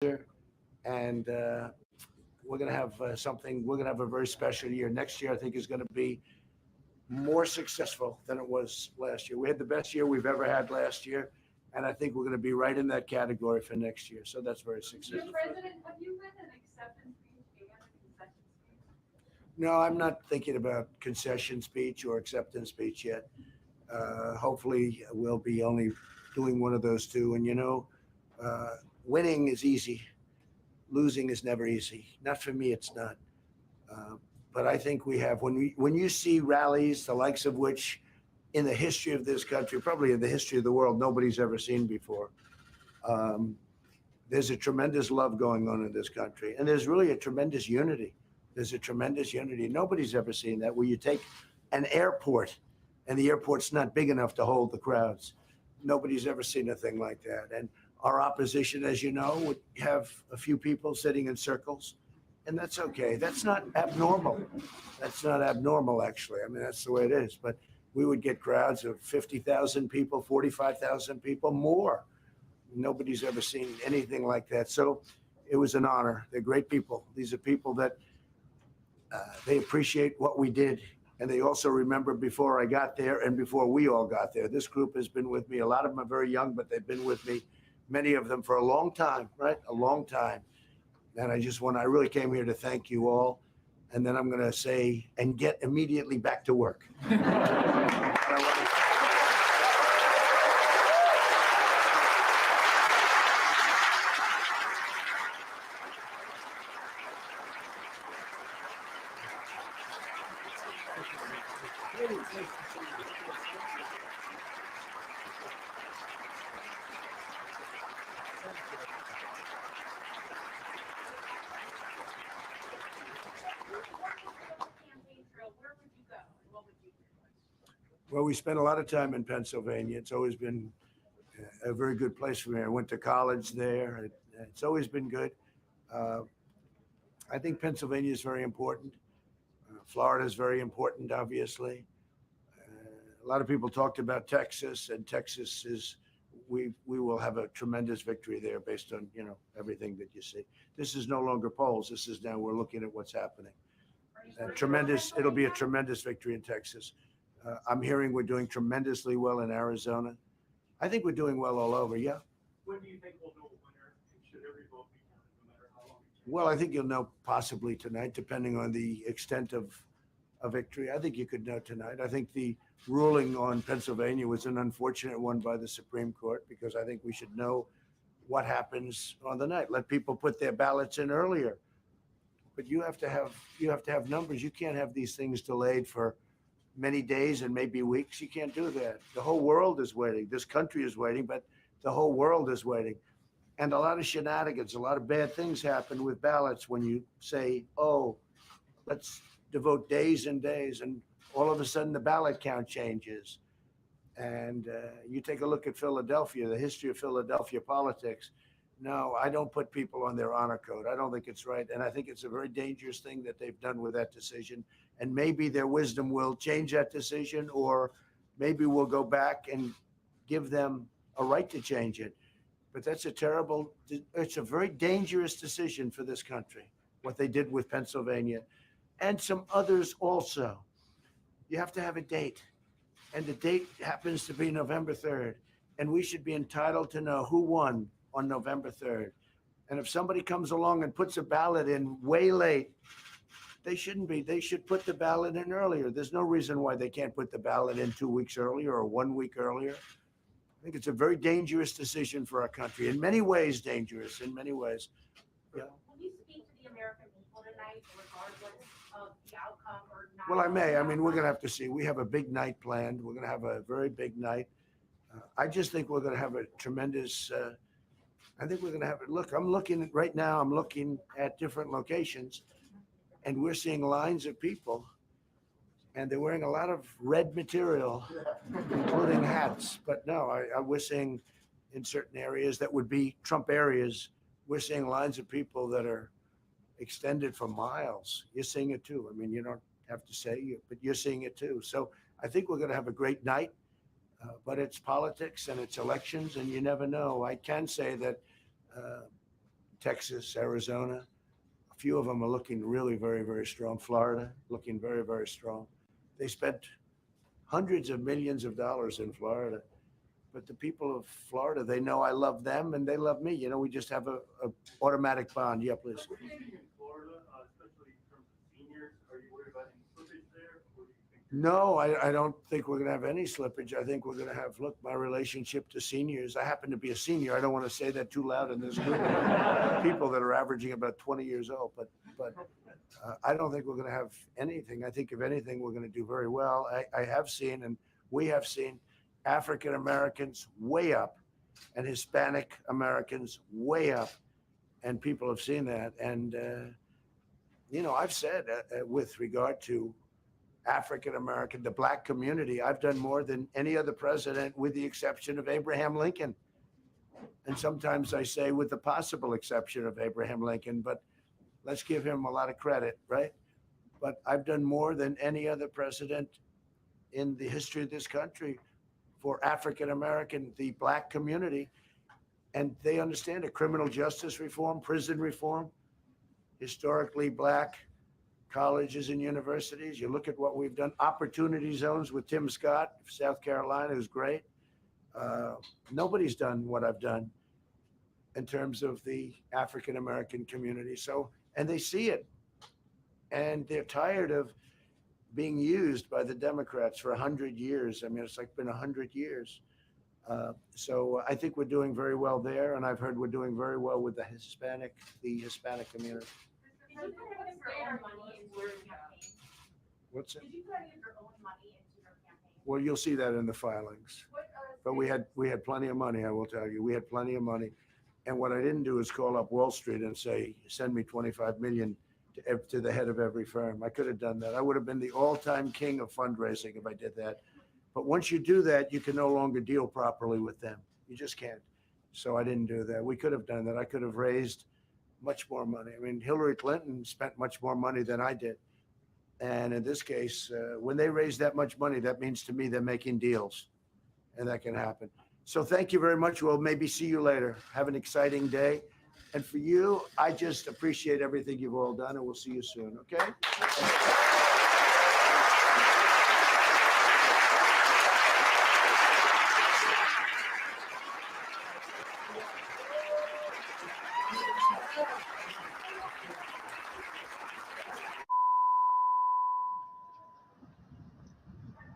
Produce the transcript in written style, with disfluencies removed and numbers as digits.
and we're going to have something. We're going to have a very special year. Next year, I think, is going to be more successful than it was last year. We had the best year we've ever had last year, and I think we're going to be right in that category for next year. So that's very successful. Mr. President, have you read an acceptance speech and a concession speech? No, I'm not thinking about concession speech or acceptance speech yet. Hopefully, we'll be only doing one of those two. And winning is easy. Losing is never easy. Not for me, it's not. But I think we have, when you see rallies, the likes of which in the history of this country, probably in the history of the world, nobody's ever seen before. There's a tremendous love going on in this country. And there's really a tremendous unity. There's a tremendous unity. Nobody's ever seen that, where you take an airport and the airport's not big enough to hold the crowds. Nobody's ever seen a thing like that. And our opposition, as you know, would have a few people sitting in circles. And that's okay. That's not abnormal. That's not abnormal, actually. I mean, that's the way it is. But we would get crowds of 50,000 people, 45,000 people, more. Nobody's ever seen anything like that. So it was an honor. They're great people. These are people that they appreciate what we did. And they also remember before I got there and before we all got there. This group has been with me. A lot of them are very young, but they've been with me, many of them, for a long time, right? A long time. And I really came here to thank you all. And then I'm going to say, and get immediately back to work. Well, we spent a lot of time in Pennsylvania. It's always been a very good place for me. I went to college there. It's always been good. I think Pennsylvania is very important. Florida is very important, obviously. A lot of people talked about Texas, and Texas is, we will have a tremendous victory there based on, everything that you see. This is no longer polls. This is now we're looking at what's happening. It'll be a tremendous victory in Texas. I'm hearing we're doing tremendously well in Arizona. I think we're doing well all over, yeah. When do you think we'll know the winner? Should every vote be counted, no matter how long it takes? Well, I think you'll know possibly tonight, depending on the extent of a victory. I think you could know tonight. I think the ruling on Pennsylvania was an unfortunate one by the Supreme Court, because I think we should know what happens on the night. Let people put their ballots in earlier. But you have to have numbers. You can't have these things delayed for many days and maybe weeks. You can't do that. The whole world is waiting. This country is waiting, but the whole world is waiting. And a lot of shenanigans, a lot of bad things happen with ballots when you say, oh, let's devote days and days, and all of a sudden the ballot count changes. And you take a look at Philadelphia, the history of Philadelphia politics. No, I don't put people on their honor code. I don't think it's right. And I think it's a very dangerous thing that they've done with that decision. And maybe their wisdom will change that decision, or maybe we'll go back and give them a right to change it. But it's a very dangerous decision for this country, what they did with Pennsylvania and some others also. You have to have a date, and the date happens to be November 3rd. And we should be entitled to know who won on November 3rd. And if somebody comes along and puts a ballot in way late, they shouldn't be. They should put the ballot in earlier. There's no reason why they can't put the ballot in 2 weeks earlier or 1 week earlier. I think it's a very dangerous decision for our country. In many ways, dangerous, in many ways. Yeah. Will you speak to the American people tonight, regardless of the outcome or not? Well, I may. I mean, we're going to have to see. We have a big night planned. We're going to have a very big night. I just think we're going to have a tremendous, I think we're going to have, look, I'm looking at different locations, and we're seeing lines of people, and they're wearing a lot of red material, including hats. But no, we're seeing in certain areas that would be Trump areas, we're seeing lines of people that are extended for miles. You're seeing it too. I mean, you don't have to say it, but you're seeing it too. So I think we're going to have a great night, but it's politics and it's elections, and you never know. I can say that Texas, Arizona. A few of them are looking really very, very strong. Florida, looking very, very strong. They spent hundreds of millions of dollars in Florida. But the people of Florida, they know I love them and they love me. You know, we just have a automatic bond. Yeah, please. What do you see in Florida, especially in terms of seniors? Are you worried about any slippage there? Or do you think? No, I don't think we're going to have any slippage. I think we're going to have, look, my relationship to seniors. I happen to be a senior. I don't want to say that too loud in this group of people that are averaging about 20 years old. But I don't think we're going to have anything. I think if anything, we're going to do very well. I have seen, and we have seen, African Americans way up and Hispanic Americans way up. And people have seen that. And, you know, I've said with regard to African American, the black community, I've done more than any other president with the exception of Abraham Lincoln. And sometimes I say with the possible exception of Abraham Lincoln, but let's give him a lot of credit, right? But I've done more than any other president in the history of this country for African American, the black community. And they understand it. Criminal justice reform, prison reform, historically black colleges and universities. You look at what we've done, opportunity zones with Tim Scott, South Carolina, who's great. Nobody's done what I've done in terms of the African American community. So, and they see it. And they're tired of being used by the Democrats for 100 years. I mean, it's like been 100 years. So I think we're doing very well there. And I've heard we're doing very well with the Hispanic community. Did you put any of your own money into your campaign? What's it? Did you put any of your own money into your campaign? Well, you'll see that in the filings. What, But we had plenty of money, I will tell you. We had plenty of money. And what I didn't do is call up Wall Street and say, send me 25 million to the head of every firm. I could have done that. I would have been the all-time king of fundraising if I did that. But once you do that, you can no longer deal properly with them. You just can't. So I didn't do that. We could have done that. I could have raised much more money. I mean, Hillary Clinton spent much more money than I did. And in this case, when they raise that much money, that means to me they're making deals. And that can happen. So thank you very much. We'll maybe see you later. Have an exciting day. And for you, I just appreciate everything you've all done, and we'll see you soon, okay?